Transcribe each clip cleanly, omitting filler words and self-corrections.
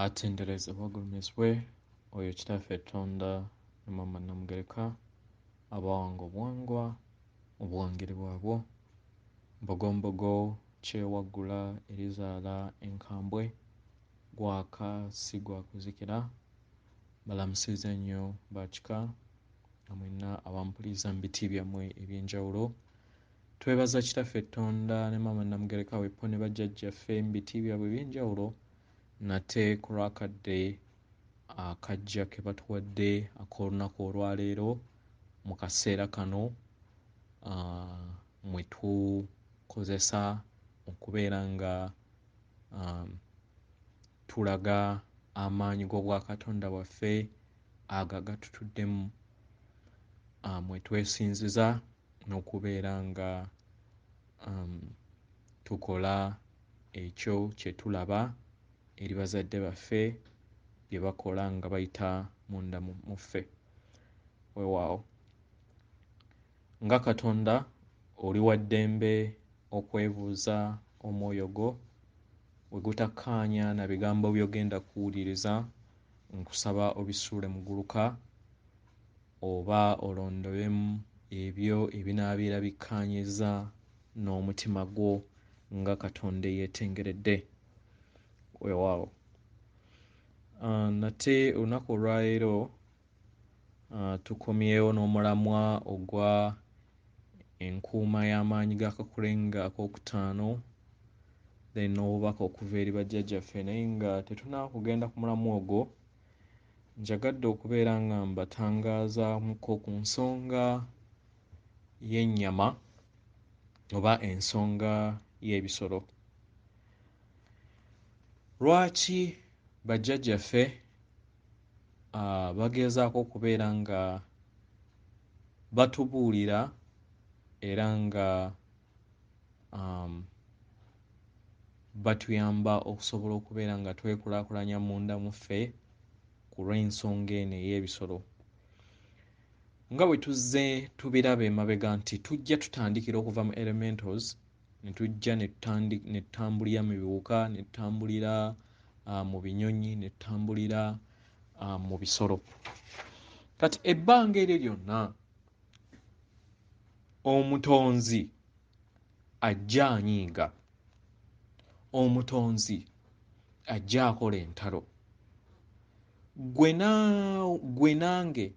atenderezebwa gulumizibwe oyo kitaffe Katonda ne Mama Namugereka abawanga obwangwa obuwangire bwabwo mbogombogo kyewaggula erizaala enkambwe gwaka si gwakuzikira balamusiza nnyo bakika amwena abampuliriza mu biti byammwe eby'enjawulo twebaza kitaffe Katonda ne Mama Namugereka weppo ne bajjajjaffe mu biti byabwe eby'enjawulo nate ku lwakadde akajja ke batuwadde ak'olunaku olwaleero mu kaseera kano mwe tukozesa okubeera nga tulaga amaanyi g'obwakatonda bwaffe aga gatutuddemu mwe twesinziza n'okubeera nga tukola ekyo kye tulaba eri bazadde baffe bye bakola nga bayita munda muffe weewaawo nga Katonda oli wa ddembe okwebuuza omwoyo gwo we gutakkaanya na bigambo by'ogenda kuwuliriza nkusaba obisuule mu gguluka oba olondolemu ebyo ebinaabeera bikkaanyiza n'omutima gwo nga Katonda eyeetengeredde weewaawo nate olunaku olwaleero tukomyewo n'omulamwa ogwa Enkuma y'amaanyi Gakakulenge Akokuttano then Nobubaka okuva eri bajjajjaffe naye nga tetunaaba kugenda ku mulamwa ogwo njagadde okubeera nga mbatangaazamuko ku nsonga y'ennyama oba ensonga y'ebisolo. Lwaki bajjajjaffe bagezaako okubeera nga batubuulira era nga batuyamba okusobola okubeera nga twekulaakulanya munda muffe ku lw'ensonga eno ey'ebisolo. Nga bwe tuzze tubiraba emabega nti tujja tutandikira okuva mu elementals ne tujja ne tutambulira mu biwuka ne tutambulira mu binyonyi ne tutambulira mu bisolo. Kati ebbanga eryo lyonna omutonzi ajja anyiiga, omutonzi ajja akola entalo, gwe nange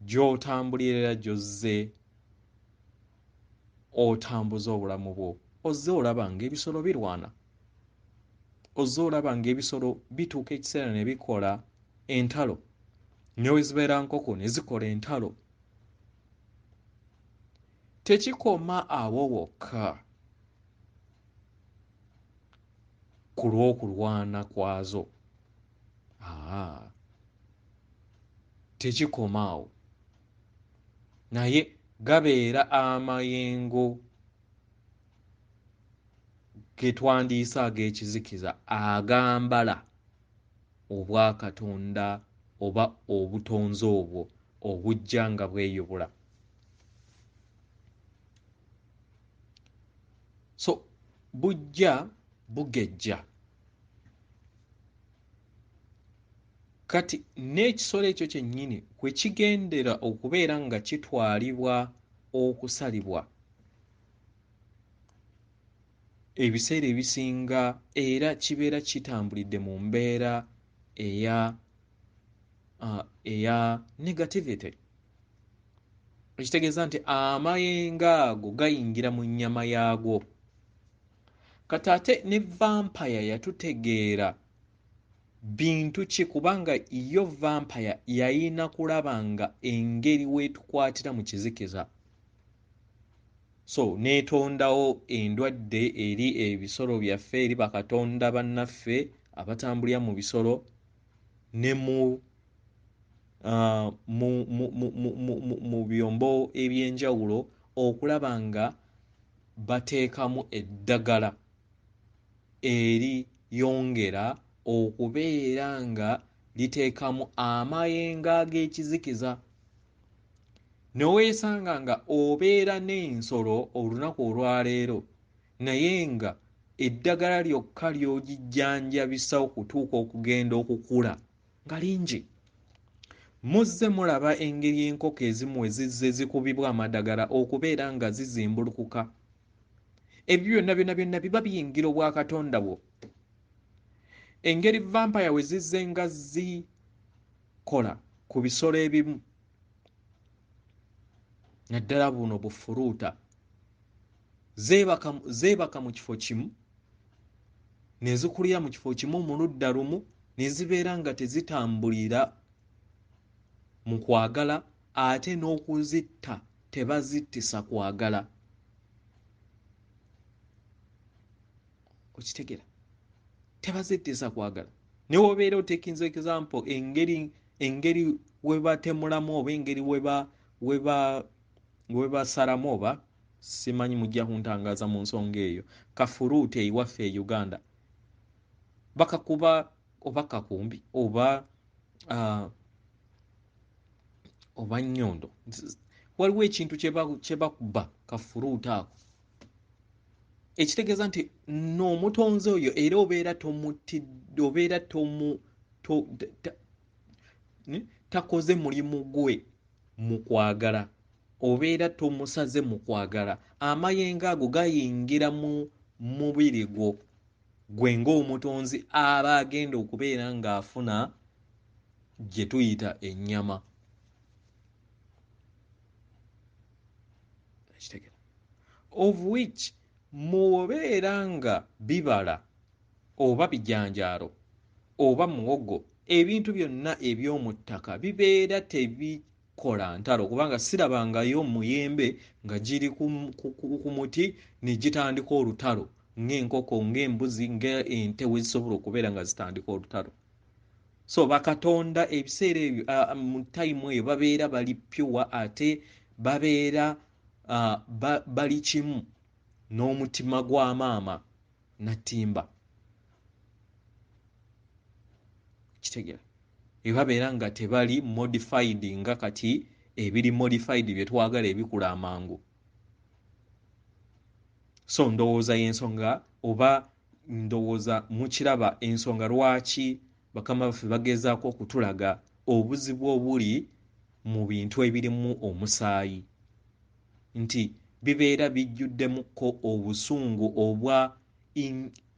gy'otambulira era gy'ozze otambuza obulamu bwo ozze olaba ng'ebisolo birwana, ozze olaba ng'ebisolo bituuka ekiseera ne bikola entalo ne we zibeera nkoko ne zikola entalo. Tekikoma awo wokka ku lw'okulwana kwazo, tekikoma awo naye gabeera amayengo ge twandiyise ag'ekizikiza agambala obwakatonda oba obutonzi obwo obujja nga bweyubula. So bujja bugejja kati n'ekisolo ekyo kyennyini kwe kigendera okubeera nga kitwalibwa okusalibwa ebiseera ebisinga era kibeera kitambulidde mu mbeera eya negativity, ekitegeeza nti amayengo ago gayingira mu nnyama yaagwo. Kati ate ne vampire yatutegeera bintu ki kubanga yo vampire yayina kulaba nga engeri weetukwatira mu kizikiza, so n'etondawo endwadde eri ebisolo byaffe eri bakatonda bannaffe abatambulira mu bisolo ne mu byombo eby'enjawulo okulaba nga bateekamu eddagala eriyongera okubeera nga liteekamu amayengo ag'ekizikiza. Ne weesanga nga obeera n'ensolo olunaku olwaleero naye nga eddagala lyokka ly'ogijjanjabisa okutuuka okugenda okukula nga lingi. Muzze mulaba engeri enkoko ezimu ezizze zikubibwa amadagala okubeera nga zizimbulukuka. Ebyo byonna biba biyingira obwakatonda bwo. Engeri vampire we zizze nga zikola ku bisolo ebimu, naddala buno bufuluuta, zeebaka mu kifo kimu ne zikulira mu kifo kimu mu ludda lumu ne zibeera nga tezitambulira mu kwagala, ate n'okuzitta tebazittisa kwagala. Okitegera? Tebazittisa kwagala. Ne wobeera otekinze example engeri we batemulamu oba engeri we basalamu oba simanyi mujja kuntangaaza mu nsonga eyo. Kafuluuti eyiwaffe e Uganda bakakuba oba kakumbi oba nnyondo. Waliwo ekintu kye bakuba kafuluuti ako. Ekitegeeza nti n'omutonzi oyo era obeera takoze mulimu gwe mu kwagala, obeera tomusaze mu kwagala. Amayengo ago gayingira mu mubiri gwo, gwe ng'omutonzi aba agenda okubeera ng'afuna gye tuyita ennyama. Of which mubeera nga bibala oba bijanjaalo oba muwogo, ebintu byonna eby'omu ttaka bibeera tebikola ntalo, kubanga sirabangayo muyembe nga giri ku muti ne gitandika olutalo ng'enkoko ng'embuzi ng'ente we zisobola okubeera nga zitandika olutalo. So bakatonda ebiseera ebyo mu tayimu eyo babeera bali pure, ate babeera bali kimu n'omutima gwa maama Natimba. Kitegera? Babeera nga tebali modified nga kati ebiri modified bye twagala ebikula amangu. So ndowooza y'ensonga oba ndowooza mukiraba ensonga lwaki bakama baffe bagezaako okutulaga obuzibu obuli mu bintu ebirimu omusaayi, nti bibeera bijjuddemukko obusungu obwa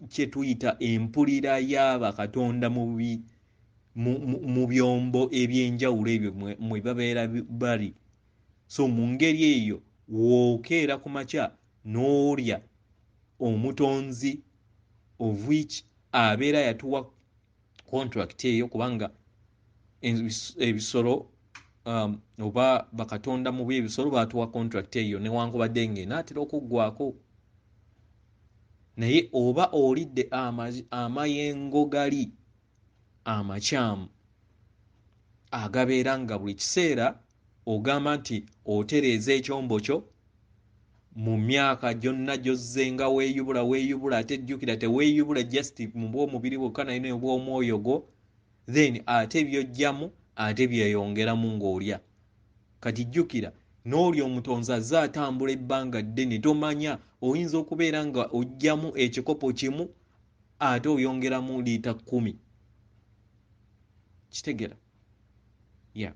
kye tuyita empulira y'abakatonda mu byombo eby'enjawulo ebyo mwe babeera bali. So mu ngeri eyo wookeera ku makya n'olya omutonzi of which abeera yatuwa contract eyo, kubanga ebisolo oba bakatonda mu by'ebisolo baatuwa contract eyo newankubadde ng'enaatera okuggwako. Naye oba olidde amayengo gali amakyamu agabeera nga buli kiseera ogamba nti otereeza ekyombo kyo mu myaka gyonna gy'ozze nga weeyubula, ate jjukira teweeyubula just mu bw'omubiri bwokka naye n'obw'omwoyo gwo, then ate by'ojjamu ate byeyongeramu ng'olya. Kati jjukira n'olya omutonzi azze atambula ebbanga ddene, tomanya oyinza okubeera nga ojjamu ekikopo kimu ate oyongeramu liita 10. Kitegera? Yeah.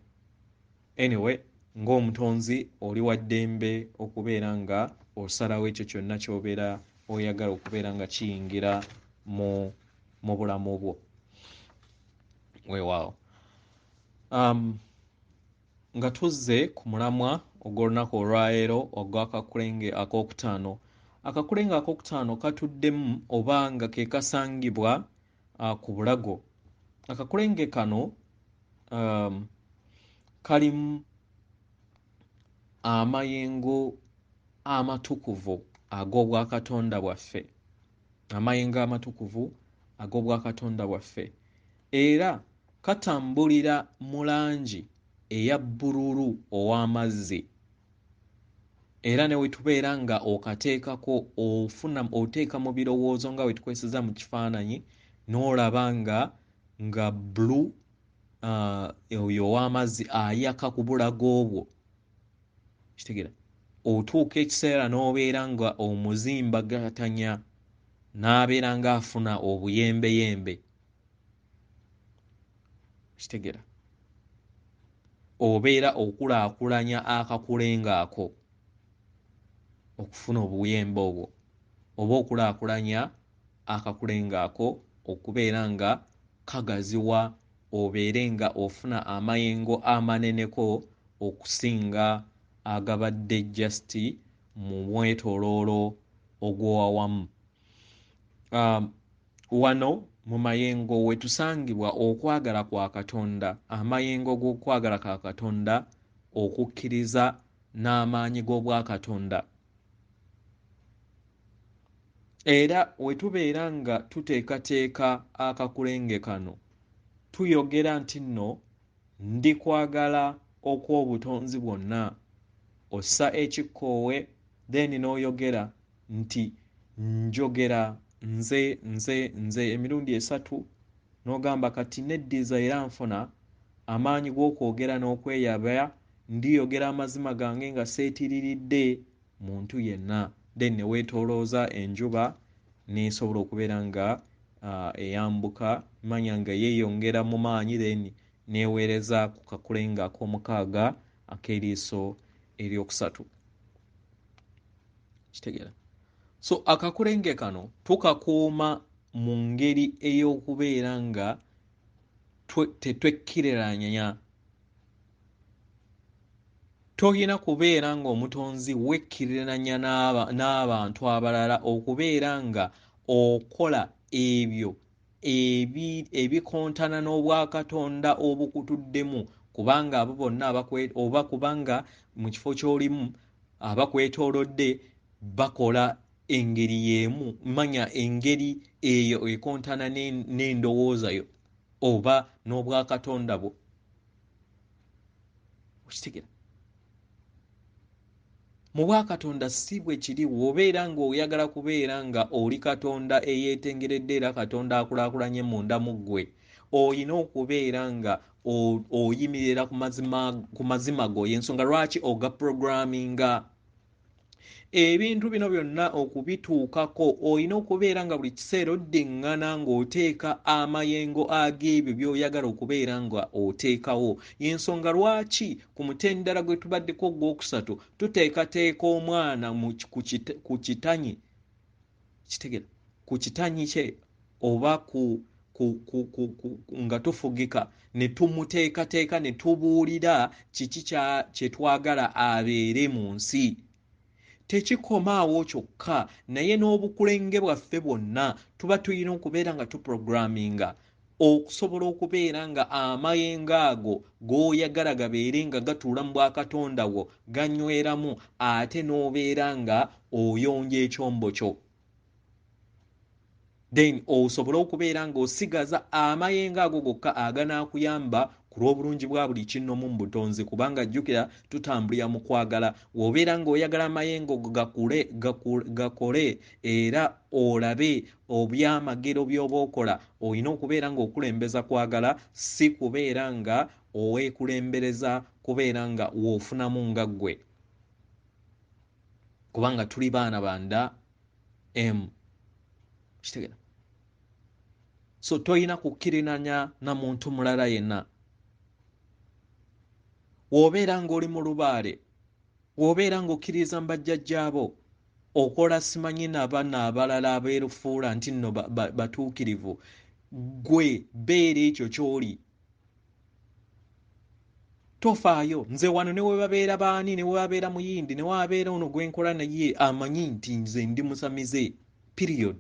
Anyway, ng'omutonzi oli wa ddembe okubeera nga osalawo ekyo kyonna ky'obeera oyagala okubeera nga kiyingira mu bulamu bwo. Weewaawo. Nga tuzze ku mulamwa ogw'olunaku olwaleero ogw'Akakulenge Akokuttano. Akakulenge Akokuttano katuddemu oba nga ke kasangibwa ku Bulago. Akakulenge kano kalimu amayengo amatukuvu ag'obwakatonda bwaffe, amayengo amatukuvu ag'obwakatonda bwaffe, era katambulira mu langi eya bbululu ow'amazzi, era ne we tubeera nga okateekako oteeka mu birowoozo nga we tukwesiza mu kifaananyi n'olaba nga bbulu oyo ow'amazzi ayaka ku bulago obwo. Kitegeera? Otuuka ekiseera n'obeera nga omuzimbagatanya n'abeera ng'afuna obuyembeyembe kitegera obeera okulaakulanya akakulenga ako okufuna obuyembe obwo oba okulaakulanya akakulenga ako okubeera nga kagaziwa obeere nga ofuna amayengo amaneneko okusinga agabadde just mu mwetooloolo ogw'awamu. Wano mu mayengo we tusangibwa okwagala kwa Katonda, amayengo g'okwagala kwa Katonda, okukkiriza n'amaanyi g'obwakatonda. Era we tubeera nga tuteekateeka akakulenge kano tuyogera nti nno ndi kwagala okw'obutonzi bwonna, ossa ekikkoowe then n'oyogera nti njogera nze emirundi 3 n'ogamba kati neddiza era nfuna amaanyi g'okwogera n'okweyabya, ndiyogera amazima gange nga seetiriridde muntu yenna, then ne weetoolooza enjuba n'esobola okubeera nga eyambuka, manya nga yeeyongera mu maanyi, then neeweereza ku kakulenga ak'omukaaga ak'eriiso eryokusatu. Kitegeera? So akakulenge kano tukakuuma mu ngeri ey'okubeera nga tetwekkiriranya. Toyina kubeera ng'omutonzi wekkiriranya n'abantu abalala okubeera nga okola ebyo ebikontana n'obwakatonda obukutuddemu, kubanga abo bonna oba kubanga mu kifo ky'olimu abakwetoolodde bakola engeri y'emu, manya engeri eyo ekontana n'endowooza yo oba n'obwakatonda bwo. Okitegeera? Mu bwakatonda si bwe kiri. Bw'obeera ng'oyagala kubeera nga oli katonda eyeetengeredde era katonda akulaakulanye munda mu ggwe, oyina okubeera nga oyimirira ku mazima go. Y'ensonga lwaki ogaprograminga. Ebintu bino byonna okubituukako oyina okubeera nga buli kiseera oddiŋŋana ng'oteeka amayengo ag'ebyo by'oyagala okubeera nga oteekawo. Y'ensonga lwaki ku mutendera gwe tubaddeko ogwokusatu tuteekateeka omwana ku kitanyi, kitegeera, ku kitanyi kye oba nga tufugika ne tumuteekateeka ne tubuulira kiki kye twagala abeere mu nsi. Tekikomaawo kyokka, naye n'obukulenge bwaffe bwonna tuba tulina okubeera nga tuprograminga okusobola okubeera nga amayengo ago g'oyagala gabeere nga gatuula mu bwakatonda bwo ganyweramu, ate n'obeera nga oyonja ekyombo kyo, then osobole okubeera ng'osigaza amayengo ago gokka aganaakuyamba ku lw'obulungi bwa buli kinnomu mu butonzi, kubanga jjukira tutambulira mu kwagala. Bw'obeera ng'oyagala amayengo gakole era olabe obyamagero by'oba okola, olina okubeera ng'okulembeza kwagala, si kubeera nga oweekulembereza kubeera nga woofunamu nga ggwe, kubanga tuli baana banda kitegeera? So toyina kukkiriranya na muntu mulala yenna. W'obeera ng'oli mu lubaale, w'obeera ng'okkiriza Mubajjajjaabo, okola simanyi n'abaana abalala abeerufuula nti nno batuukirivu, gwe beera ekyo ky'oli. Tofaayo. Nze wano ne we babeera baani, ne we babeera muyindi, ne wabeera ono gwe nkola naye amanyi nti nze ndi musamize, period.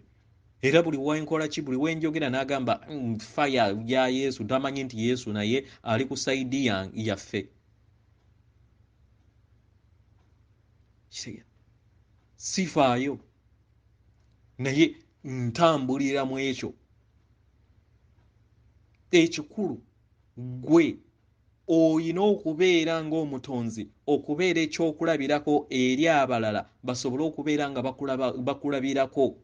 Era buli wenkola ki, buli wenjogera n'agamba faya ya Yesu, tamanyi nti Yesu naye ali ku sayidi yaffe. Sifaayo, naye ntambulira mu ekyo. Ekikulu gwe oyina okubeera ng'omutonzi, okubeera ekyokulabirako eri abalala basobole okubeera nga bakulabirako,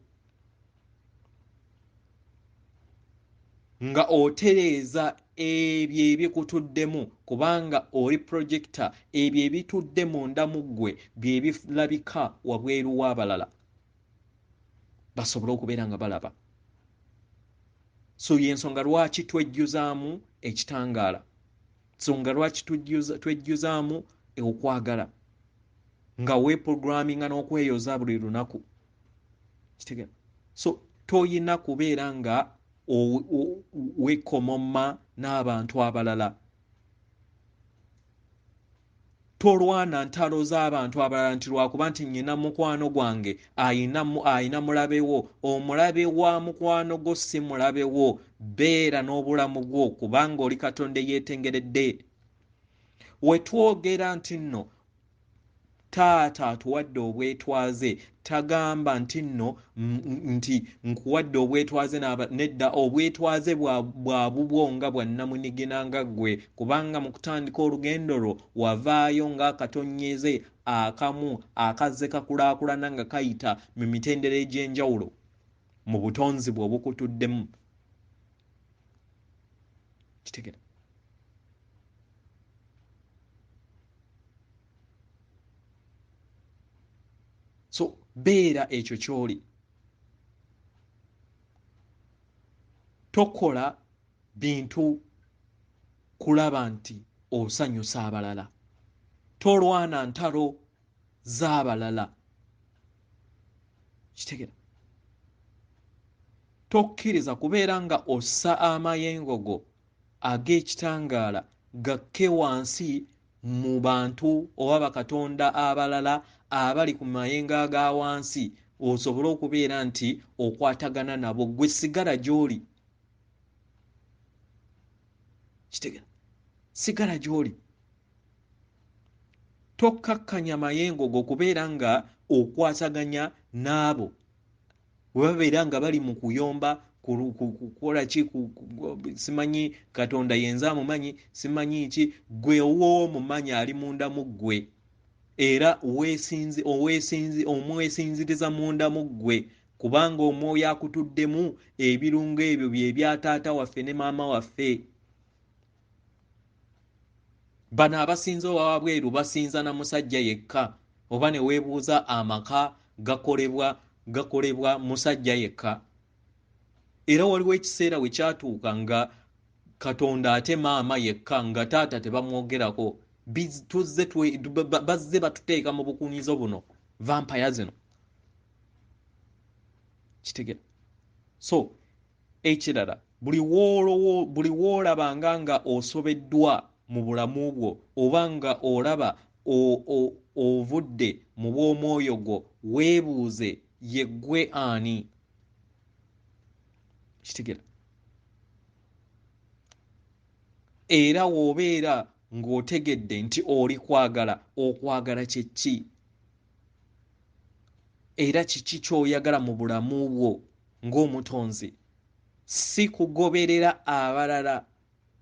nga otereeza ebyo ebikutuddemu, kubanga oli projector. Ebyo ebitudde munda mu ggwe bye birabika wabweru w'abalala. basobole okubeera nga balaba. So yensonga lwaki twejjuzaamu ekitangaala, nsonga lwaki twejjuzaamu okwagala nga weeprogramminga n'okweyoza buli lunaku. Kitegera? So toyina kubeera nga weekomomma n'abantu abalala. Tolwana ntalo z'abantu abalala nti lwakuba nti nnyina mukwano gwange ayina mulabewo. Omulabe wa mukwano gwo si mulabewo. Beera n'obulamu bwo kubanga oli Katonda eyeetengeredde. We twogera nti nno taata atuwadde obwetwaze, tagamba nti nno nti nkuwadde obwetwaze nedda, obwetwaze bwa bubwo nga bwa nnamunigina nga ggwe, kubanga mu kutandika olugendo lwo wavaayo ng'akatonyeze akamu akazze kakulaakulana nga kayita mu mitendera egy'enjawulo mu butonzi bwe obukutuddemu. Kitegera? So beera ekyo ky'oli. Tokola bintu kulaba nti osanyusa abalala. Tolwana ntalo z'abalala. Kitegera? Tokkiriza kubeera nga ossa amayengo go ag'ekitangaala gakke wansi mu bantu oba bakatonda abalala abali ku mayengo aga wansi, osobole okubeera nti okwatagana nabo. Gwe sigala gy'oli. Kitegera? Sigala gy'oli. Tokkakkanya mayengo go kubeera nga okwataganya n'abo bwe babeera nga bali mu kuyomba kukola ki, simanyi Katonda yenza amumanyi, simanyi ki, gwe ow'omumanyi ali munda mu ggwe era omwesinziriza munda mu ggwe, kubanga omwoyo akutuddemu ebirungo ebyo bye bya taata waffe ne maama waffe. Bano abasinza owabweru basinza na musajja yekka, oba ne weebuuza amaka gakolebwa musajja yekka. Era waliwo ekiseera we kyatuuka nga Katonda ate maama yekka, nga taata tebamwogerako. Bazze batuteeka mu bukunizo buno, vampire zino. Kitegera? So ekirala, buli w'olabanga nga osobeddwa mu bulamu bwo oba nga olaba ovudde mu bw'omwoyo gwo, weebuuze ye ggwe ani. Kitegera? Era w'obeera ng'otegedde nti oli kwagala, okwagala kye ki? Era kiki ky'oyagala mu bulamu bwo ng'omutonzi? Si kugoberera abalala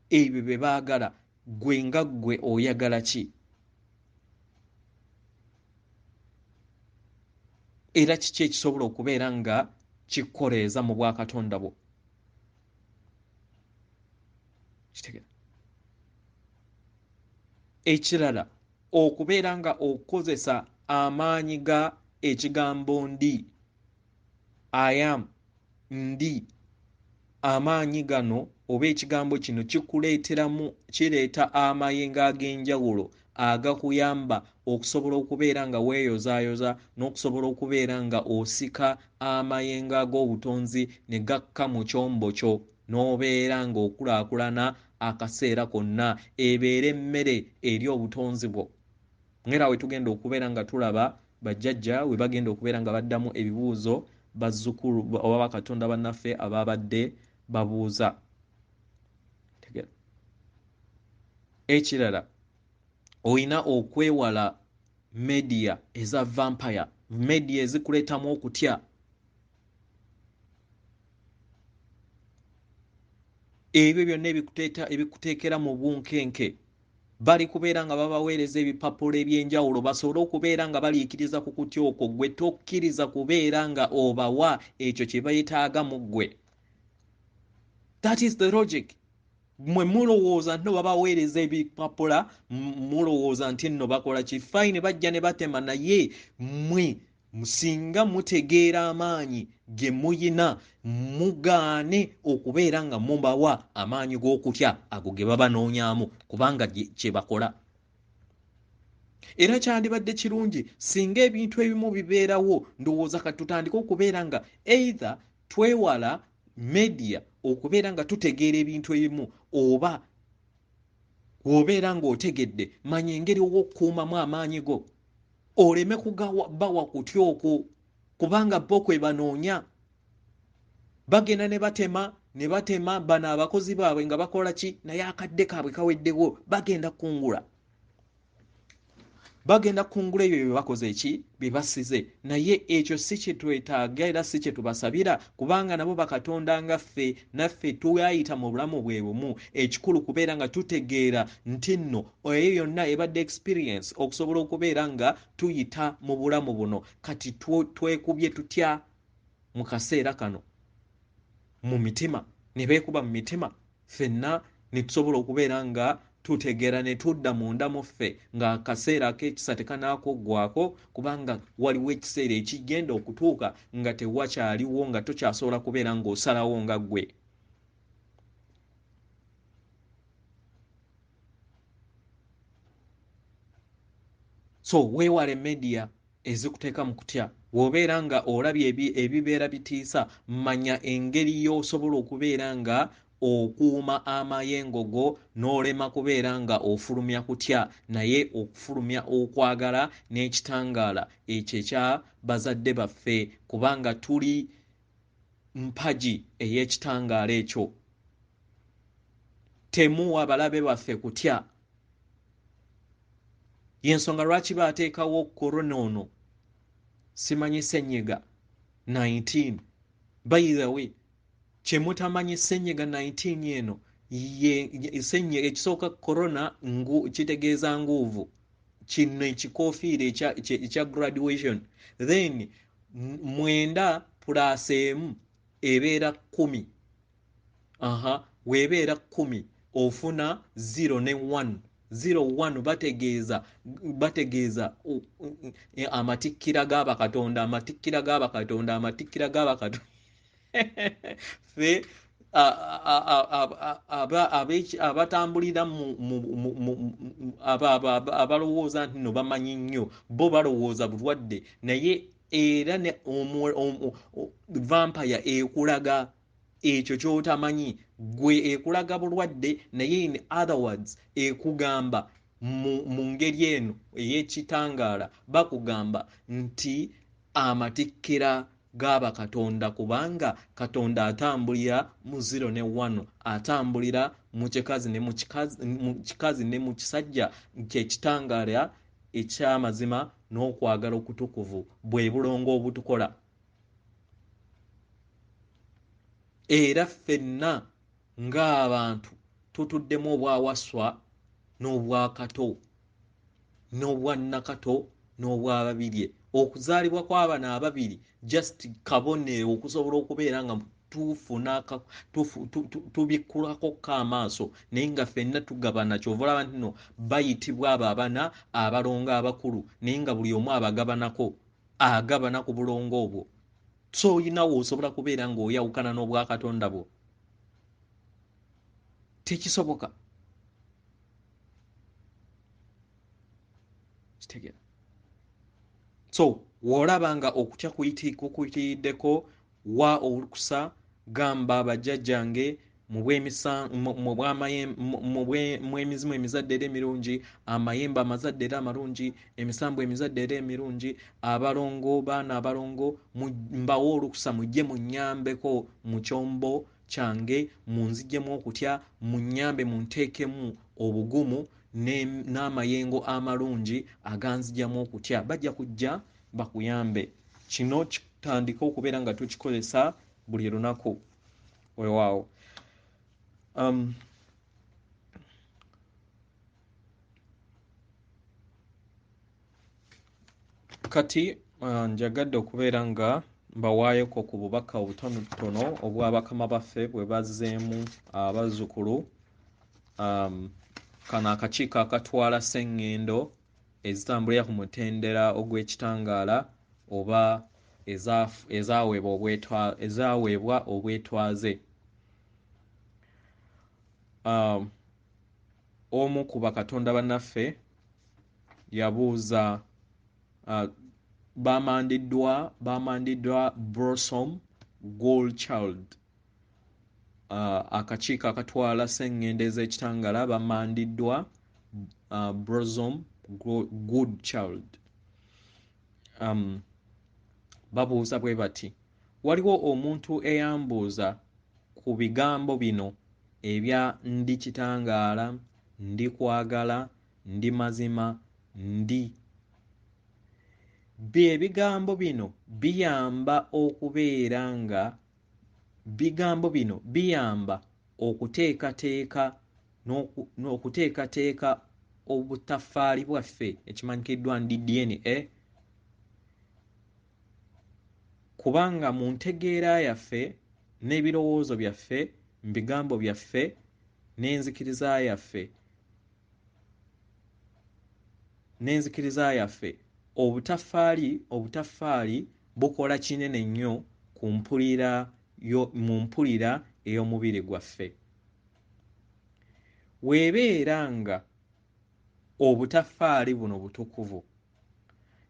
ebyo bye baagala, gwe nga ggwe oyagala ki? Era kiki ekisobola okubeera nga kikkoleeza mu bwakatonda bwo? Kitegera? Ekirala, okubeera nga okozesa amaanyi ga ekigambo ndi, I am, ndi. Amaanyi gano oba ekigambo kino kireeta amayengo ag'enjawulo agakuyamba okusobola okubeera nga weeyozaayoza n'okusobola okubeera nga osika amayengo ag'obutonzi ne gakka mu kyombo kyo, n'obeera ng'okulaakulana akaseera konna, ebeere emmere eri obutonzi bwo. Ngera we tugenda okubeera nga tulaba bajjajja we bagenda okubeera nga baddamu ebibuuzo bazzukulu oba bakatonda bannaffe ababadde babuuza. Tegera? Ekirala, oyina okwewala media eza vampire, media ezikuleetamu okutya. Ebyo byonna ebikuteekera mu bunkenke. Bali kubeera nga babaweereza ebipapula eby'enjawulo basobole okubeera nga baliikiriza ku kutya okwo. Gwe tokkiriza kubeera nga obawa ekyo kye beetaaga mu ggwe. That is the logic. Mwe mulowooza nno babaweereza ebipapula, mulowooza nti nno bakola ki? Fine, bajja ne batema, naye mwe Singa mutegeera amaanyi ge muyina mugaane okubeera nga mubawa amaanyi g'okutya ago ge babanoonyaamu kubanga kye bakola. Era kyandibadde kirungi singa ebintu ebimu bibeerawo, ndowooza kati tutandike okubeera nga either twewala media okubeera nga tutegeera ebintu ebimu, oba bw'obeera ng'otegedde manya engeri ow'okukuumamu amaanyi go, oleme kugabawa kutya okwo kubanga bo kwe banoonya. Bagenda ne batema bano abakozi baabwe nga bakola ki, naye akadde kaabwe kaweddewo, bagenda kungula ebyo bye bakoze eki bye basize. Naye ekyo si kye twetaaga era si kye tubasabira kubanga nabo bakatonda nga ffe, naffe tuyayita mu bulamu bwe bumu. Ekikulu kubeera nga tutegeera nti nno eyo yonna ebadde experience okusobola okubeera nga tuyita mu bulamu buno. Kati twekubye tutya mu kaseera kano mu mitima, ne beekuba mu mitima, ffenna ne tusobola okubeera nga tutegeera ne tudda munda mu ffe nga akaseera ak'ekisa tekanaakoggwako kubanga waliwo ekiseera ekigenda okutuuka nga tewakyaliwo, nga tokyasobola kubeera ng'osalawo nga ggwe. So weewale media ezikuteeka mu kutya. Bw'obeera nga olabye ebibeera bitiisa, manya engeri y'osobola okubeera nga okuuma amayengo go n'olema kubeera nga ofulumya kutya, naye okufulumya okwagala n'ekitangaala ekyo ekya bazadde baffe kubanga tuli mpagi ey'ekitangaala ekyo. Temuwa balabe baffe kutya. Y'ensonga lwaki baateekawo korona ono, simanyi ssenyiga 19. By the way, kye mutamanyi ssenyiga 19 eno ssenyiga ekisooka korona kitegeeza nguuvu, kino ekikoofiira ekya graduation, then 9 plus 1 ebeera 10. Weebeera 10 ofuna 0 ne 1. 01 bategeeza amatikkira g'abakatonda ffe abatambulira abalowooza nti no bamanyi nnyo, bo balowooza bulwadde, naye era ne vampire ekulaga ekyo ky'otamanyi, gwe ekulaga bulwadde, naye in other words ekugamba mu ngeri eno ey'ekitangaala, bakugamba nti amatikkira g'abakatonda kubanga Katonda atambulira mu 0 ne 1, atambulira mu kikazi ne mu kisajja, ky'ekitangaala eky'amazima n'okwagala okutukuvu, bwe bulongo obutukola. Era ffenna ng'abantu tutuddemu obwa Wasswa n'obwakato n'obwannakato n'obwababirye. Okuzaalibwa kw'abana ababiri just kabonero okusobola okubeera nga tubikkulako amaaso, naye nga ffenna tugabana. Kyova olaba nti no bayitibwa abo abana abalongo abakulu, naye nga buli omu agabana ku bulongo obwo. So olinawo osobola kubeera ng'oyawukana n'obwakatonda bwo? Tekisoboka. Kitegeera. So w'olaba nga okutya kukuyitiddeko, wa olukusa, gamba bajjajjange mu emizimu emizadde era emirungi, amayembe amazadde era amalungi, emisambu emizadde era emirungi, abalongo, baana abalongo, mbawo olukusa mujje munnyambeko mu kyombo kyange, munziggyemu okutya, munnyambe munteekemu obugumu n'amayengo amalungi aganzigyamu okutya. Bajja kujja bakuyambe. Kino kitandika okubeera nga tukikozesa buli lunaku. Weewaawo. Kati njagadde okubeera nga mbawaayoko ku bubaka obutonotono obw'abakama baffe bwe bazzeemu abazzukulu. Kano akakiiko akatwala sseŋŋendo ezitambulira ku mutendera ogw'ekitangaala oba ezaweebwa obwetwaze. Omu ku bakatonda bannaffe yabuuza baamandiddwa Blossom Goldchild, akakiiko akatwala sseŋŋende ez'ekitangaala bamandiddwa Blossom Goodchild. Babuuza bwe bati, waliwo omuntu eyambuuza ku bigambo bino ebya ndi kitangaala, ndi kwagala, ndi mazima, ndi. Ebigambo bino biyamba okubeera nga bigambo bino biyamba okuteekateeka obutaffaali bwaffe ekimanyikiddwa ndi DNA, kubanga mu ntegeera yaffe n'ebirowoozo byaffe, mu bigambo byaffe n'enzikiriza yaffe obutaffaali bukola kinene nnyo mu mpulira ey'omubiri gwaffe. Weebeera nga obutaffaali buno butukuvu,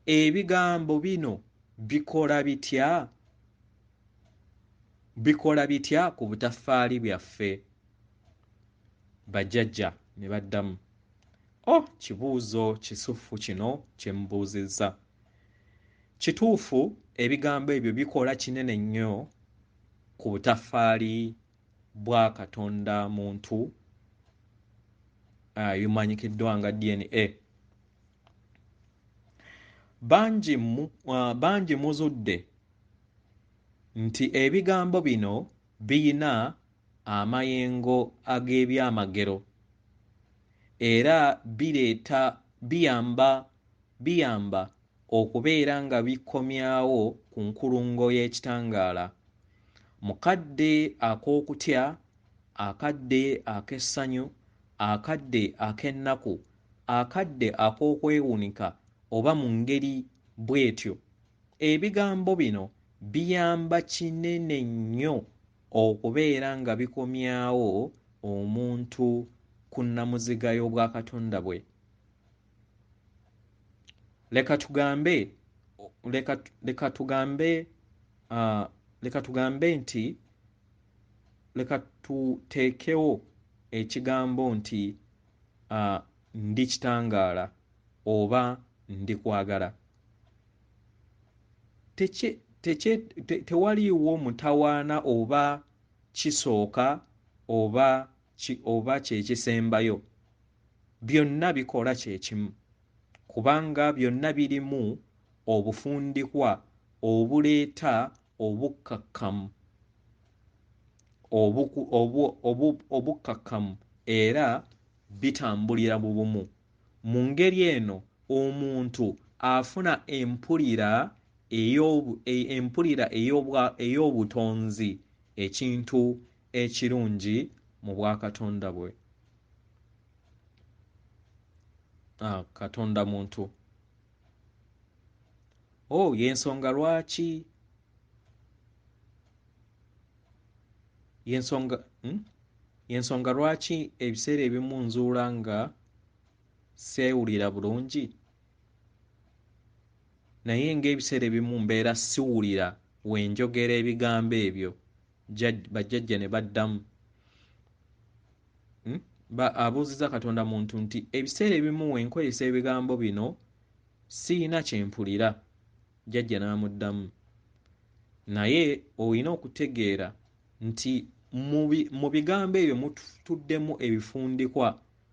ebigambo bino bikola bitya ku butaffaali byaffe? Bajjajja ne baddamu, kibuuzo kisuffu kino kye mubuuzizza. Kituufu ebigambo ebyo bikola kinene nnyo ku butaffaali bwa Katonda muntu yumanyikiddwa nga DNA. Bangi muzudde nti ebigambo bino biyina amayengo ag'ebyamagero era biyamba okubeera nga bikomyawo ku nkulungo y'ekitangaala. Mukadde ak'okutya, akadde ak'essanyu, akadde ak'ennaku, akadde ak'okwewuunika oba mu ngeri bw'etyo. Ebigambo bino biyamba kinene nnyo okubeera nga bikomyawo omuntu ku nnamuziga y'obwa Katonda bwe. Leka tuteekewo ekigambo nti ndi kitangaala oba ndi kwagala. Tewaliiwo mutawaana oba kisooka oba kye kisembayo. Byonna bikola kye kimu kubanga byonna birimu obufundikwa obuleeta obukkakkamu era bitambulira mu bumu. Mu ngeri eno omuntu afuna empulira ey'obutonzi, ekintu ekirungi mu bwakatonda bwe. Katonda muntu. Yensonga lwaki ebiseera ebimu nzuula nga seewulira bulungi, naye ng'ebiseera ebimu mbeera siwulira wenjogera ebigambo ebyo. Bajjajja ne baddamu. Abuuzizza Katonda muntu nti ebiseera ebimu wenkozesa ebigambo bino siyina kye mpulira. Jjajja n'amuddamu, naye olina okutegeera nti mu bigambo ebyo mutuddemu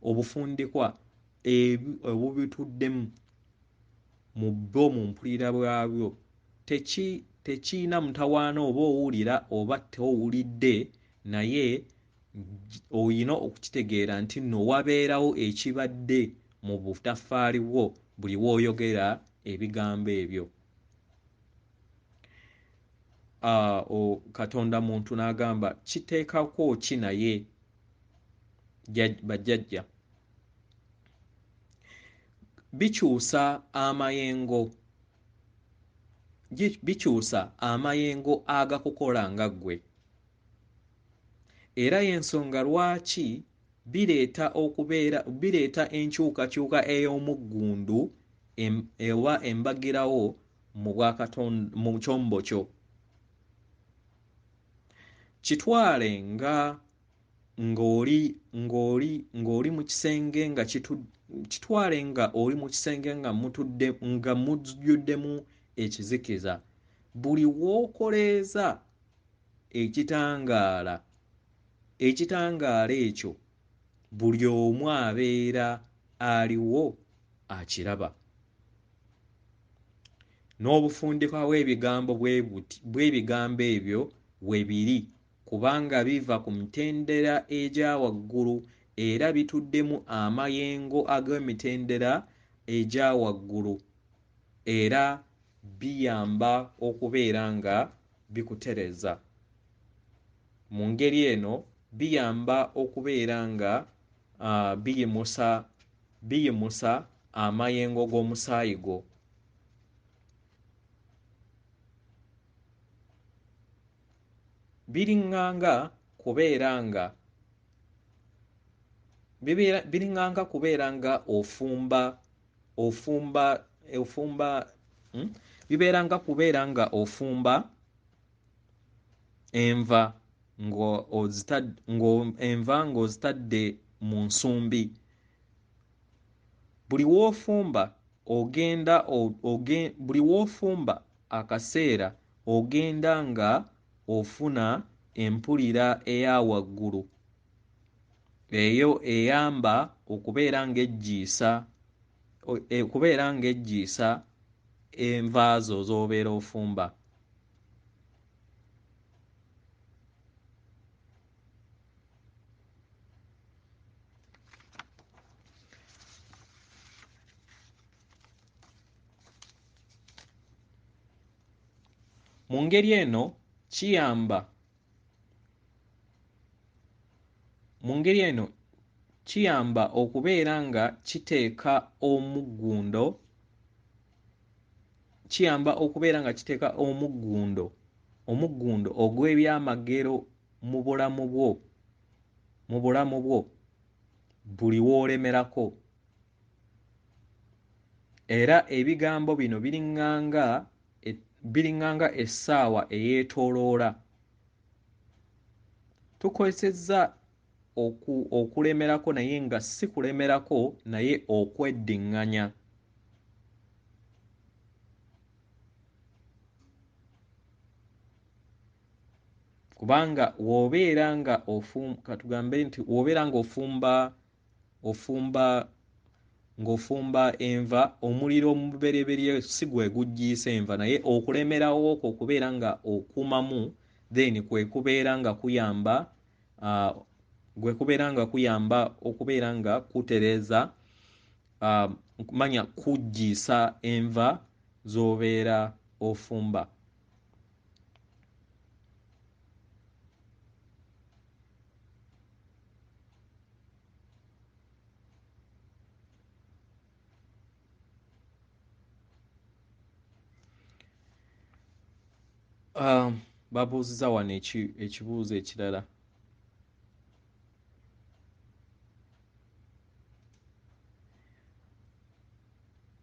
obufundikwa obubituddemu mu bwo mu mpulira bwabyo. Tekiyina mutawaana oba owulira oba towulidde, naye olina okukitegeera nti nno wabeerawo ekibadde mu butaffaali bwo buli w'oyogera ebigambo ebyo. Katonda muntu n'agamba, kiteekako ki naye bajjajja? Bikyusa amayengo bikyusa amayengo agakukola nga ggwe. Era y'ensonga lwaki bireeta enkyukakyuka ey'omuggundu oba embagirawo mu kyombo kyo. Kitwale ng'oli mu kisenge kitwale nga oli mu kisenge nga mujjuddemu ekizikiza. Buli w'okoleeza ekitangaala ekyo buli omu abeera aliwo akiraba. N'obufundika bw'ebigambo ebyo we biri, kubanga biva ku mitendera egya waggulu era bituddemu amayengo ag'emitendera egya waggulu, era biyamba okubeera nga bikutereza. Mu ngeri eno biyamba okubeera nga biyimusa amayengo g'omusaayi gwo. Biringanga kubeera nga ofumba enva ng'ozitadde mu nsumbi. Buli w'ofumba akaseera ogenda nga ofuna empulira eya waggulu, eyo eyamba okubeera ng'ejjiisa enva zo z'obeera ofumba. Mu ngeri eno kiyamba okubeera nga kiteeka omuggundo ogw'ebyamagero mu bulamu bwo buli w'olemerako. Era ebigambo bino biringanga essaawa eyeetooloola. Tukozesezza okulemerako naye nga si kulemerako naye okweddiŋŋanya. Kubanga w'obeera nga ng'ofumba enva, omuliro omubereberye si gwe guggiisa enva, naye okulemerawo okwo okubeera nga okumamu then kwe kubeera nga kuyamba okubeera nga kutereeza kuggiisa enva z'obeera ofumba. Babuuziza wano ekibuuzo ekirala.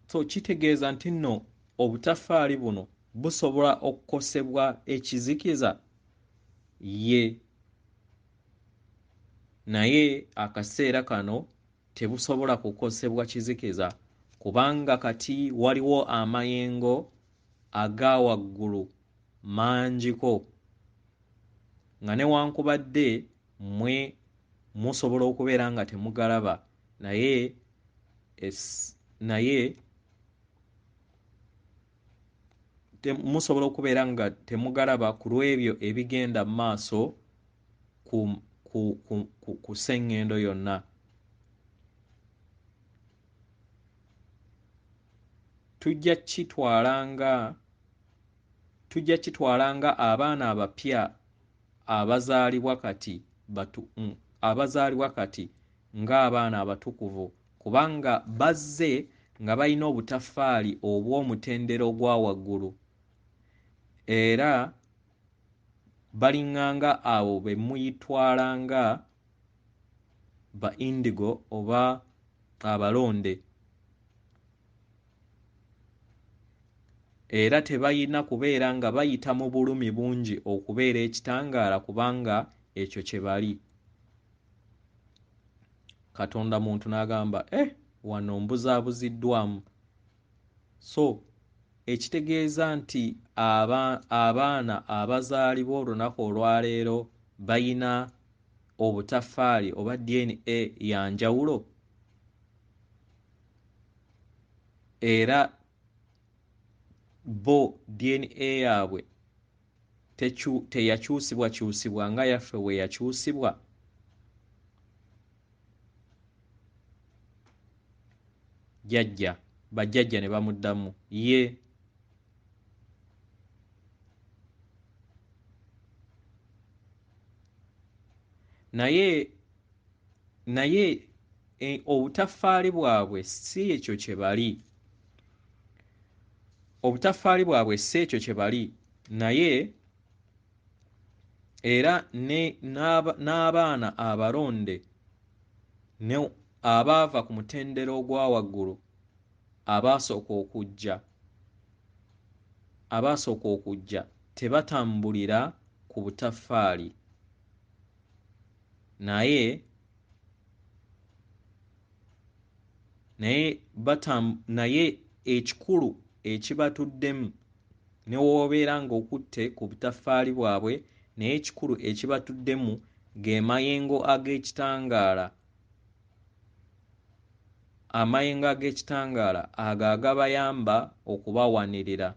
So kitegeeza nti nno obutaffaali buno busobola okukosebwa ekizikiza ye, naye akaseera kano tebusobola kukosebwa kizikiza kubanga kati waliwo amayengo aga waggulu mangiko, nga newankubadde mmwe musobola okubeera nga temugalaba, naye musobola okubeera nga temugalaba ku lw'ebyo ebigenda mu maaso ku sseŋŋendo yonna. Tujja kitwalanga abaana abapya abazaalibwa kati ng'abaana abatukuvu kubanga bazze nga balina obutaffaali obw'omutendera ogwa waggulu, era balinganga abo be muyitwalanga ba indigo oba abalonde, era tebayina kubeera nga bayita mu bulumi bungi okubeera ekitangaala kubanga ekyo kye bali. Katonda muntu n'agamba wano mbuzaabuziddwamu. So ekitegeeza nti abaana abazaalibwa olunaku olwaleero bayina obutaffaali oba DNA ya njawulo, era bo DNA yaabwe teyakyusibwakyusibwa nga yaffe bwe yakyusibwa. Bajjajja ne bamuddamu ye. naye obutaffaali bwabwe si ekyo kye bali. Obutaffaali bwabwe si ekyo kye bali, naye era n'abaana abalonde abaava ku mutendera ogwa waggulu abaasooka okujja tebatambulira ku butaffaali, naye ekikulu ekibatuddemu ne woobeera ng'okutte ku butaffaali bwabwe, naye ekikulu ekibatuddemu ge mayengo ag'ekitangaala. Amayengo ag'ekitangaala ago agabayamba okubawanirira.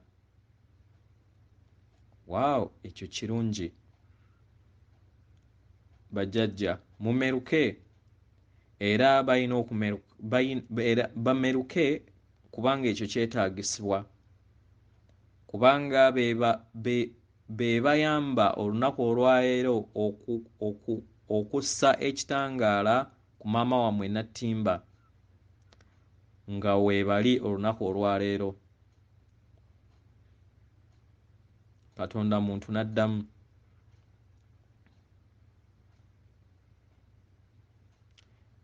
Waawo, ekyo kirungi. Bajjajja mumeruke era bameruke kubanga ekyo kyetaagisibwa, kubanga be bayamba olunaku olwaleero okussa ekitangaala ku maama wammwe Nattimba nga weebali olunaku olwaleero. Katonda muntu n'addamu.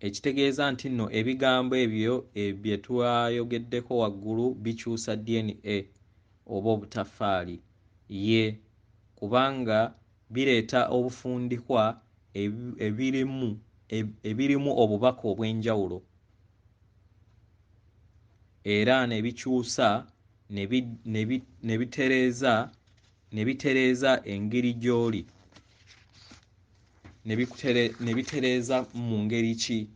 Ekitegeeza nti nno ebigambo ebyo bye twayogeddeko waggulu bikyusa DNA oba obutaffaali ye, kubanga bireeta obufundikwa ebirimu obubaka obw'enjawulo, era ne bikyusa ne bitereeza engeri gy'oli, ne bitereeza mu ngeri ki?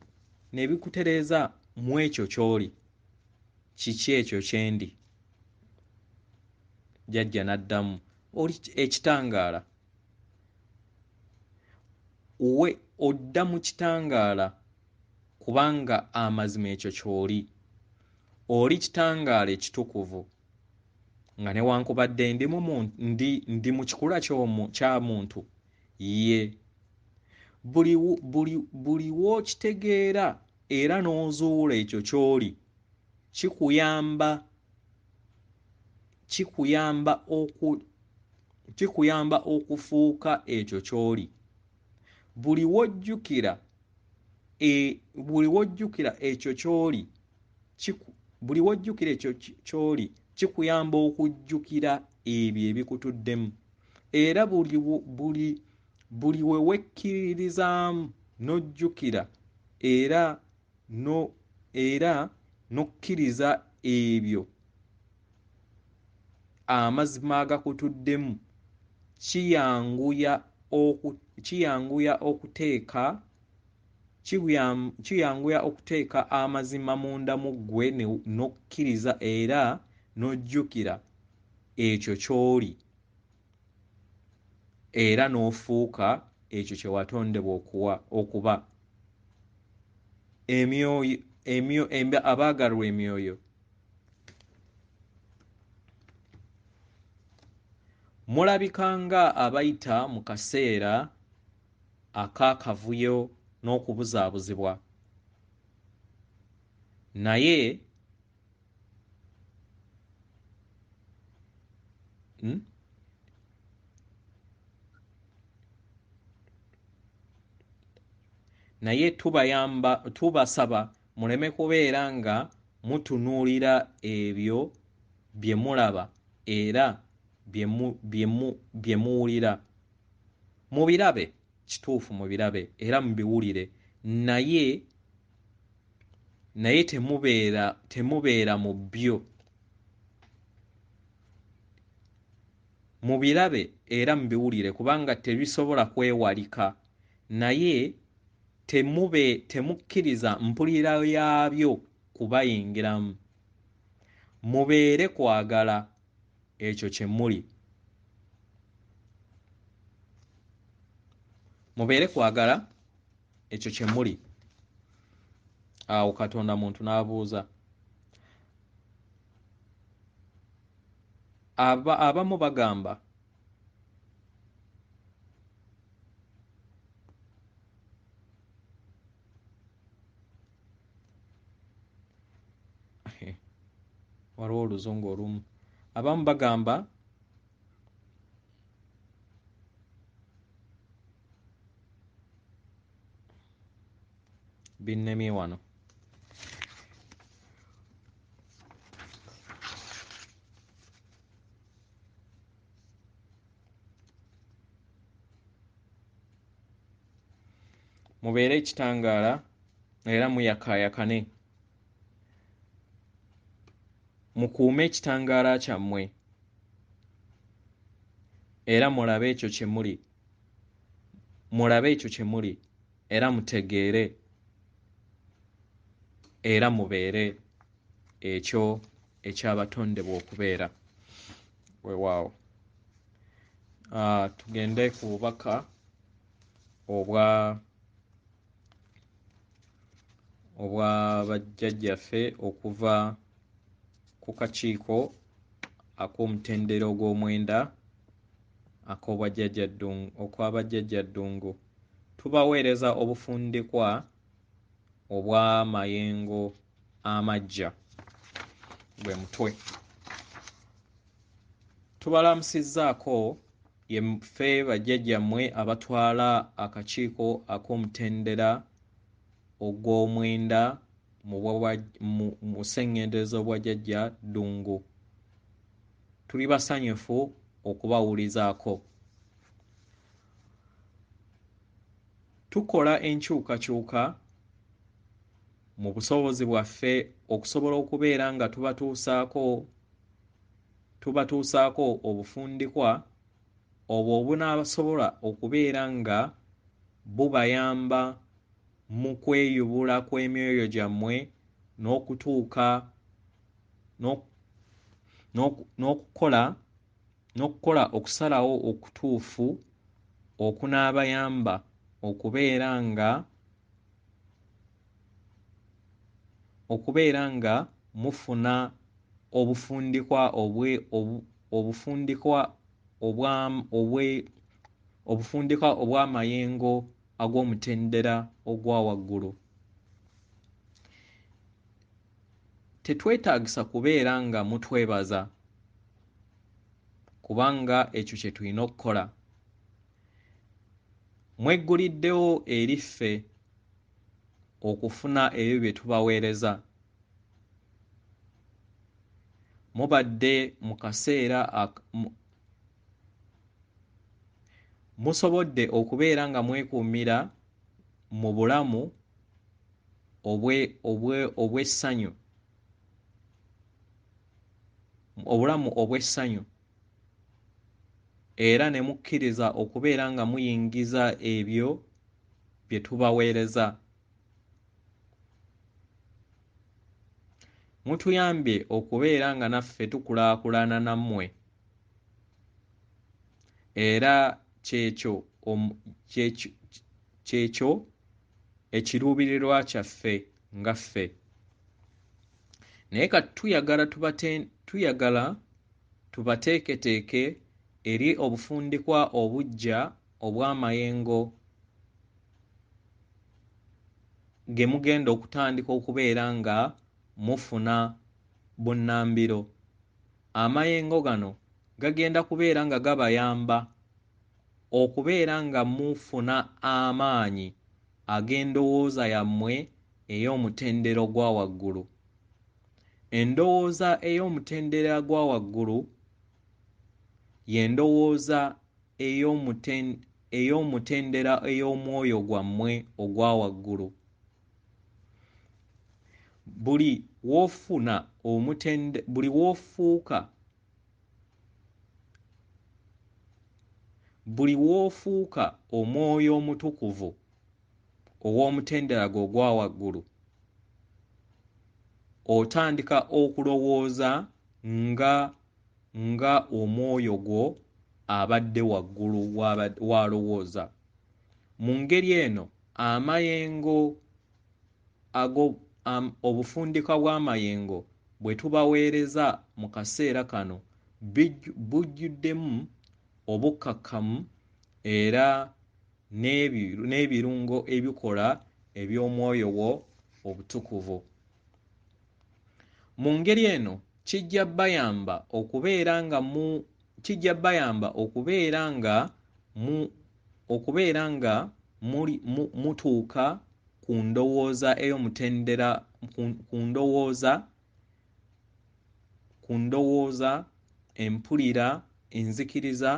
Ne bikutereeza mu ekyo ky'oli. Kiki ekyo kye ndi? Jjajja n'addamu, oli ekitangaala. Odda mu kitangaala kubanga amazima ekyo ky'oli. Oli kitangaala ekitukuvu nga newankubadde ndi mu kikula kya muntu ye. Buli w'okitegeera era n'ozuula ekyo ky'oli kikuyamba okufuuka ekyo ky'oli. Buli w'ojjukira ekyo ky'oli kikuyamba okujjukira ebyo ebikutuddemu, era buli we wekkiririzaamu n'ojjukira era n'okkiriza ebyo amazima agakutuddemu, kiyanguya okuteeka amazima munda mu ggwe n'okkiriza era n'ojjukira ekyo ky'oli, era n'ofuuka ekyo kye watondebwa okuba. Abaagalwa emyoyo, mulabika nga abayita mu kaseera ak'akavuyo n'okubuzaabuzibwa, naye naye tubasaba muleme kubeera nga mutunuulira ebyo bye mulaba era bye muwulira. Mubirabe, kituufu mubirabe era mubiwulire, naye temubeera mu byo. Mubirabe era mubiwulire kubanga tebisobola kwewalika, naye temukkiriza mpulira yaabyo kubayingiramu. Mubeere kwagala ekyo kye muli. Mubeere kwagala ekyo kye muli. Awo Katonda muntu n'abuuza. Abamu bagamba waliwo oluzungu olumu. Abamu bagamba binnemye wano. Mubeere ekitangaala era muyakaayakane. Mukuume ekitangaala kyammwe era mulabe ekyo kye muli. Mulabe ekyo kye muli era mutegeere era mubeere ekyo ekyabatondebwa okubeera. Weewaawo. Tugende ku bubaka obwa bajjajjaffe okuva ku kakiiko ak'omutendera ogw'omwenda okw'Abajjajja Ddungu. Tubaweereza obufundikwa obw'amayengo amaggya gwe mutwe. Tubalamusizzaako ffe bajjajjammwe abatwala akakiiko ak'omutendera ogw'omwenda mu sseŋŋenderezo obwajjajja Ddungu. Tuli basanyufu okubawulizaako. Tukola enkyukakyuka mu busobozi bwaffe okusobola okubeera nga tubatuusaako obufundikwa obwo obunaasobola okubeera nga bubayamba mu kweyubula kw'emyoyo gyammwe n'okukola okusalawo okutuufu okunaabayamba okubeera nga mufuna obufundikwa obw'amayengo ag'omutendera ogwa waggulu. Tetwetaagisa kubeera nga mutwebaza kubanga ekyo kye tulina okukola. Mwegguliddewo eri ffe okufuna ebyo bye tubaweereza. Mubadde mu kaseera musobodde okubeera nga mwekuumira mu bulamu obw'essanyu, obulamu obw'essanyu, era ne mukkiriza okubeera nga muyingiza ebyo bye tubaweereza. Mutuyambye okubeera nga naffe tukulaakulana nammwe, era kyekyo ekiruubirirwa kyaffe nga ffe. Naye kati tuyagala tubateeketeeke eri obufundikwa obuggya obw'amayengo ge mugenda okutandika okubeera nga mufuna bunnambiro. Amayengo gano gagenda kubeera nga gabayamba okubeera nga mufuna amaanyi ag'endowooza yammwe ey'omutendera ogwa waggulu. Endowooza ey'omutendera gwa waggulu y'endowooza ey'omutendera ey'omwoyo gwammwe ogwa waggulu. Buli w'ofuuka omwoyo omutukuvu ow'omutendera gwo ogwa waggulu, otandika okulowooza nga omwoyo gwo abadde waggulu w'alowooza. Mu ngeri eno amayengo obufundika bw'amayengo bwe tubaweereza mu kaseera kano bujjuddemu obukkakkamu era n'ebirungo ebikola eby'omwoyo wo obutukuvu. Mu ngeri eno kijja bayamba okubeera nga mutuuka ku ndowooza ey'omutendera, ku ndowooza, empulira, enzikiriza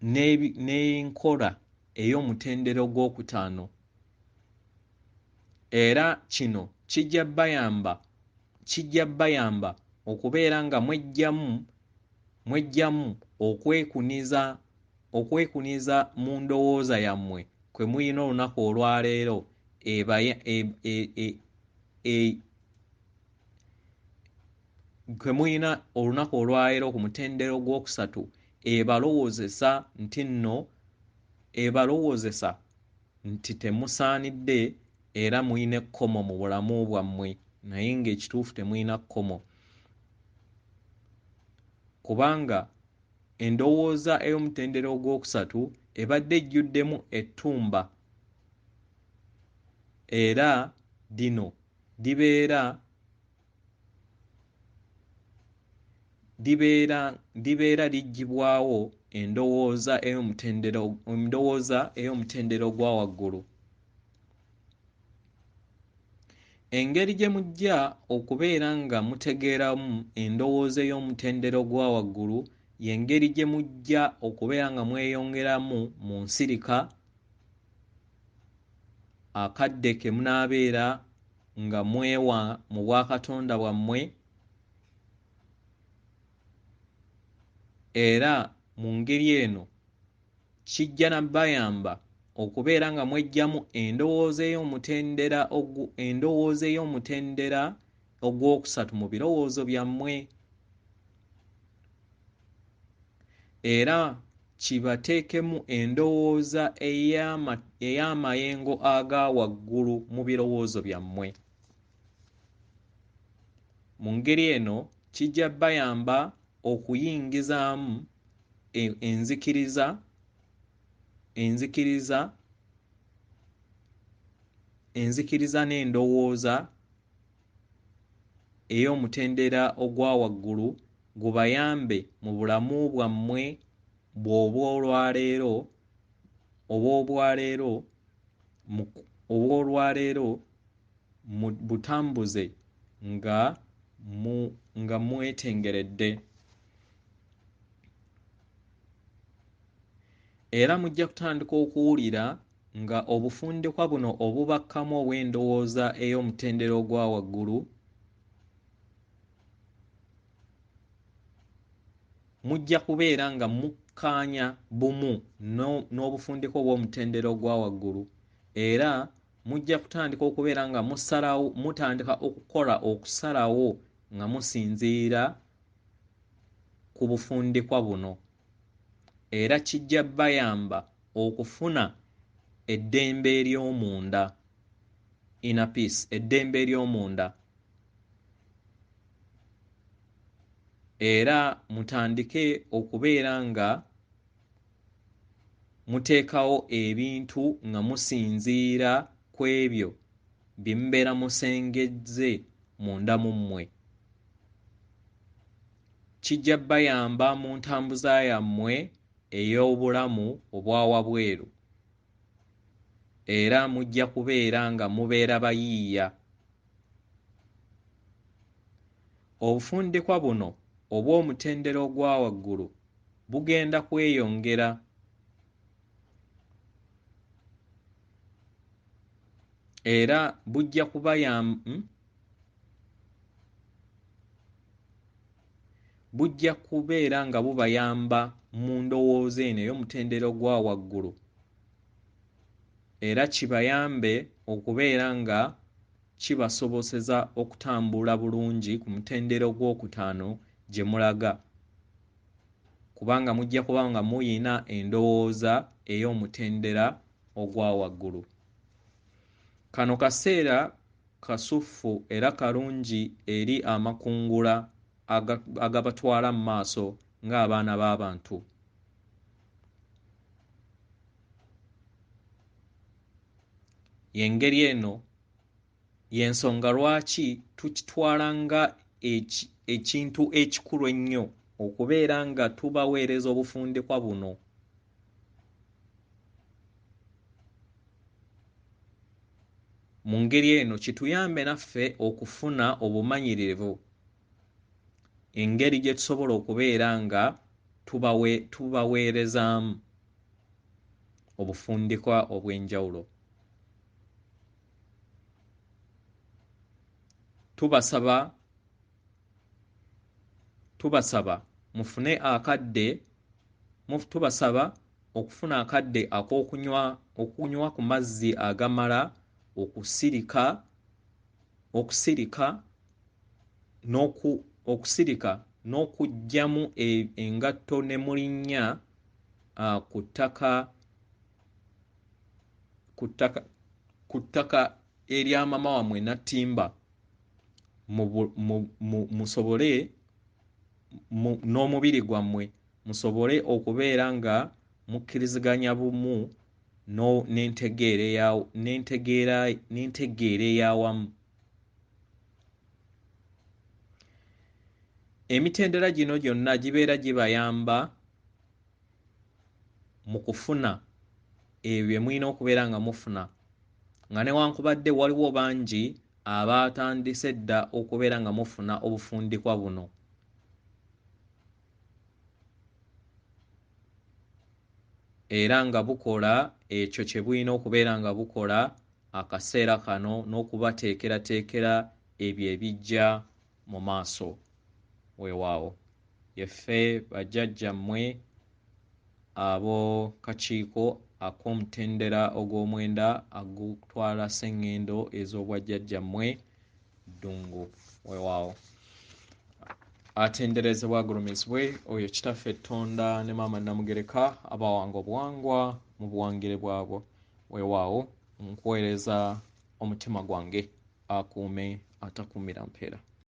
n'enkola ey'omutendera ogwokutaano. Era kino kijja bayamba okubeera nga mweggyamu okwekuniza mu ndowooza yammwe kwe muyina olunaku olwaleero ku mutendera ogwokusatu ebalowoozesa nti temusaanidde era muyina ekkomo mu bulamu bwammwe, naye ng'ekituufu temuyina kkomo. Kubanga endowooza ey'omutendera ogwokusatu ebadde ejjuddemu ettumba, era dino dibeera liggyibwawo endowooza ey'omutendera ogwa waggulu. Engeri gye mujja okubeera nga mutegeeramu endowooza ey'omutendera ogwa waggulu y'engeri gye mujja okubeera nga mweyongeramu mu nsirika akadde ke munaabeera nga mwewa mu bwakatonda bwammwe, era mu ngeri eno kijja nabayamba okubeera nga mweggyamu endowooza ey'omutendera ogwokusatu mu birowoozo byammwe, era kibateekemu endowooza ey'amayengo aga waggulu mu birowoozo byammwe. Mu ngeri eno kijja bayamba okuyingizaamu enzikiriza n'endowooza ey'omutendera ogwa waggulu gubayambe mu bulamu bwammwe obw'olwaleero butambuze nga mwetengeredde. Era mujja kutandika okuwulira nga obufundikwa buno obubakkamu obw'endowooza ey'omutendera ogwa waggulu mujja kubeera nga mukkaanya bumu n'obufundikwa obw'omutendera ogwa waggulu, era mujja kutandika okubeera nga mutandika okukola okusalawo nga musinziira ku bufundikwa buno, era kijja bayamba okufuna eddembe ery'omunda, inner peace, eddembe ery'omunda, era mutandike okubeera nga muteekawo ebintu nga musinziira ku ebyo bye mubeera musengezze munda mu mmwe. kijja bayamba mu ntambuza yammwe ey'obulamu obwa wabweru era mujja kubeera nga mubeera bayiiya. Obufundikwa buno obw'omutendera ogwa waggulu bugenda kweyongera. Era bujja kubeera nga bubayamba mu ndowooza eno ey'omutendera ogwa waggulu era kibayambe okubeera nga kibasobozesa okutambula bulungi ku mutendera ogwokutaano gye mulaga, kubanga mujja kuba nga muyina endowooza ey'omutendera ogwa waggulu. Kano kaseera kasuffu era kalungi eri amakungula agabatwala mu maaso ng'abaana b'abantu. Y'engeri eno y'ensonga lwaki tukitwala nga ekintu ekikulu ennyo okubeera nga tubaweereza obufundikwa buno. Mu ngeri eno kituyambe naffe okufuna obumanyirivu, engeri gye tusobola okubeera nga tubaweerezaamu obufundikwa obw'enjawulo. Tubasaba mufune tubasaba okufuna akadde okunywa ku mazzi agamala okusirika n'okuggyamu engatto ne mulinnya ku ttaka erya mama wammwe Nattimba, musobole n'omubiri gwammwe musobole okubeera nga mukkiriziganya bumu n'entegeera ey'awamu. Emitendera gino gyonna gibeera gibayamba mu kufuna ebyo bye mulina okubeera nga mufuna, nga newankubadde waliwo bangi abaatandise dda okubeera nga mufuna obufundikwa buno. Era nga bukola ekyo kye bulina okubeera nga bukola akaseera kano n'okubateekerateekera ebyo ebijja mu maaso. Weewaawo yeffe bajjajjammwe ab'okakiiko ak'omutendera ogw'omwenda agutwala sseŋŋendo ez'obwajjajjammwe ddungu. Weewaawo atenderezebwa agulumizibwe oyo kitaffe Ttonda ne maama Namugereka abawanga obuwangwa mu buwangire bwabwo. Weewaawo nkuweereza omutima gwange akuume atakuumira mpeera.